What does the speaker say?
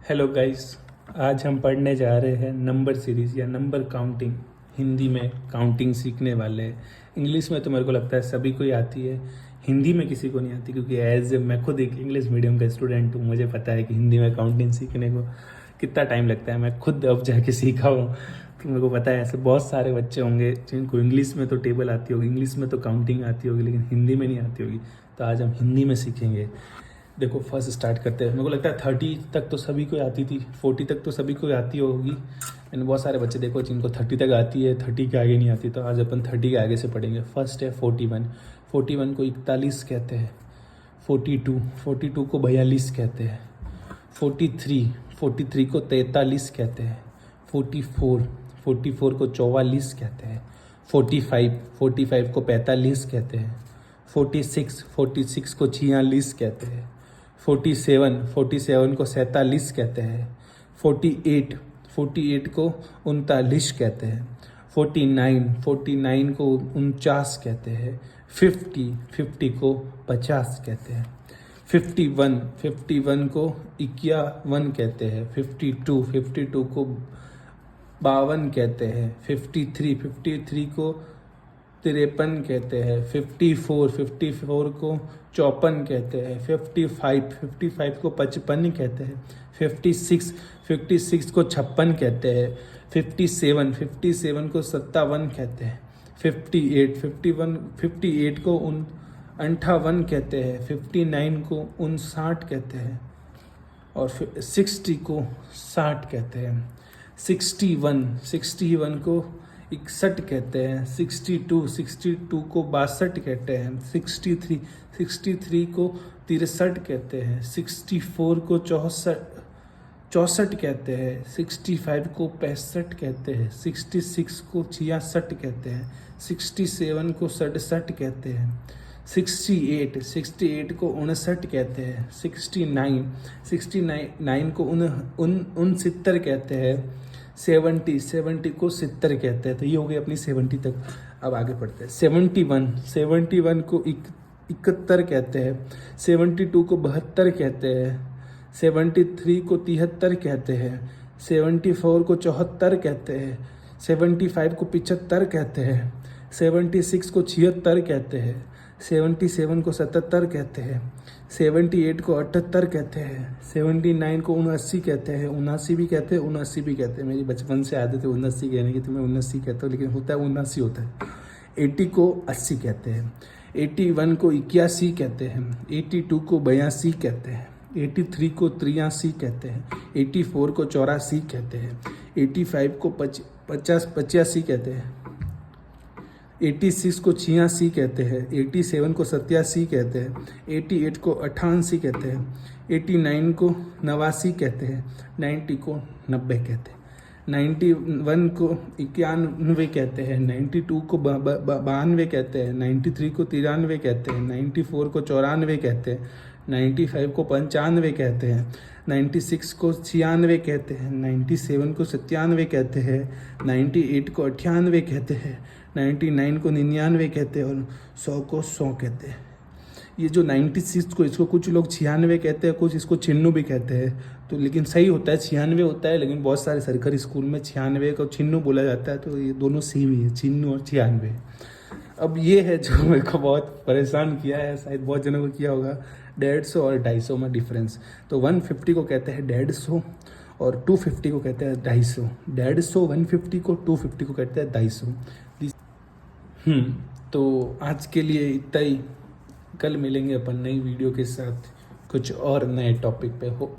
Hello guys, आज हम पढ़ने जा रहे हैं नंबर सीरीज़ या नंबर काउंटिंग। हिंदी में काउंटिंग सीखने वाले हैं। इंग्लिश में तो मेरे को लगता है सभी को ही आती है, हिंदी में किसी को नहीं आती, क्योंकि एज मैं खुद एक इंग्लिश मीडियम का स्टूडेंट हूँ। मुझे पता है कि हिंदी में काउंटिंग सीखने को कितना टाइम लगता है। मैं खुद अब जाके सीखा हूँ, तो मेरे को पता है ऐसे बहुत सारे बच्चे होंगे जिनको इंग्लिश में तो टेबल आती होगी, इंग्लिश में तो काउंटिंग आती होगी, लेकिन हिंदी में नहीं आती होगी। तो आज हम हिंदी में सीखेंगे। देखो, फर्स्ट स्टार्ट करते हैं। मेरे को लगता है 30 तक तो सभी को आती थी, 40 तक तो सभी को आती होगी। मैंने बहुत सारे बच्चे देखो जिनको 30 तक आती है, 30 के आगे नहीं आती। तो आज अपन 30 के आगे से पढ़ेंगे। फर्स्ट है 41। 41 को 41 कहते हैं। 42 को 42 कहते हैं। 43 को 43 कहते हैं। 44 को 44 कहते हैं। 45 को 45 कहते हैं। 46 को 46 कहते हैं। 47 को 47 कहते हैं। 48 को 39 कहते हैं। 49 को 49 कहते हैं। 50 को 50 कहते हैं। 51 को 51 कहते हैं। 52 को 52 कहते हैं। 53 को 53 कहते हैं। 54 को 54 कहते हैं। 55 को 55 कहते हैं। 56 को 56 कहते हैं। 57 को 57 कहते हैं। 58 को 58 कहते हैं। 59 को 59 कहते हैं। और 60 को 60 कहते हैं। 61 को 61 कहते हैं। 62 को 62 कहते हैं। 63 को 63 कहते हैं। 64 को 64 कहते हैं। 65 को 65 कहते हैं। 66 को 66 कहते हैं। 67 को 67 कहते हैं। 68 को 59 कहते हैं। 69 को 69 कहते हैं। 70 को 70 कहते हैं। तो ये हो गई अपनी 70 तक। अब आगे पढ़ते हैं। 71 को 71 कहते हैं। 72 को 72 कहते हैं। 73 को 73 कहते हैं। 74 को 74 कहते हैं। 75 को 75 कहते हैं। 76 को 76 कहते हैं। 77 को 77 कहते हैं। 78 को 78 कहते हैं। 79 को 79 कहते हैं। 79 भी कहते हैं, 79 भी कहते हैं। मेरी बचपन से आदत है 79 कहने की, तो मैं 79 कहता हूँ, लेकिन होता है 79 होता है। 80 को 80 कहते हैं। 81 को 81 कहते हैं। 82 को 82 कहते हैं। 83 को 83 कहते हैं। 84 को 84 कहते हैं। 85 को 85 कहते हैं। 86 को 86 कहते हैं। 87 को 87 कहते हैं। 88 को 88 कहते हैं। 89 को 89 कहते हैं। 90 को 90 कहते हैं। 91 को 91 कहते हैं। 92 को 92 कहते हैं। 93 को 93 कहते हैं। 94 को 94 कहते हैं। 95 को 95 कहते हैं। 96 को 96 कहते हैं। 97 को 97 कहते हैं। 98 को 98 कहते हैं। 99 को 99 कहते हैं। और 100 को 100 कहते हैं। ये जो 96 को, इसको कुछ लोग 96 कहते हैं, कुछ इसको 96 भी कहते हैं। तो लेकिन सही होता है 96 होता है, लेकिन बहुत सारे सरकारी स्कूल में 96 को 96 बोला जाता है। तो ये दोनों सेम ही है, 96 और 96। अब ये है जो मेरे को बहुत परेशान किया है, शायद बहुत जनों को किया होगा, 150 और 250 में डिफरेंस। तो 150 को कहते हैं 150 और 250 को कहते हैं 250। 150 150 को 250 को कहते हैं 250। तो आज के लिए इतना ही। कल मिलेंगे अपन नई वीडियो के साथ कुछ और नए टॉपिक पे। हो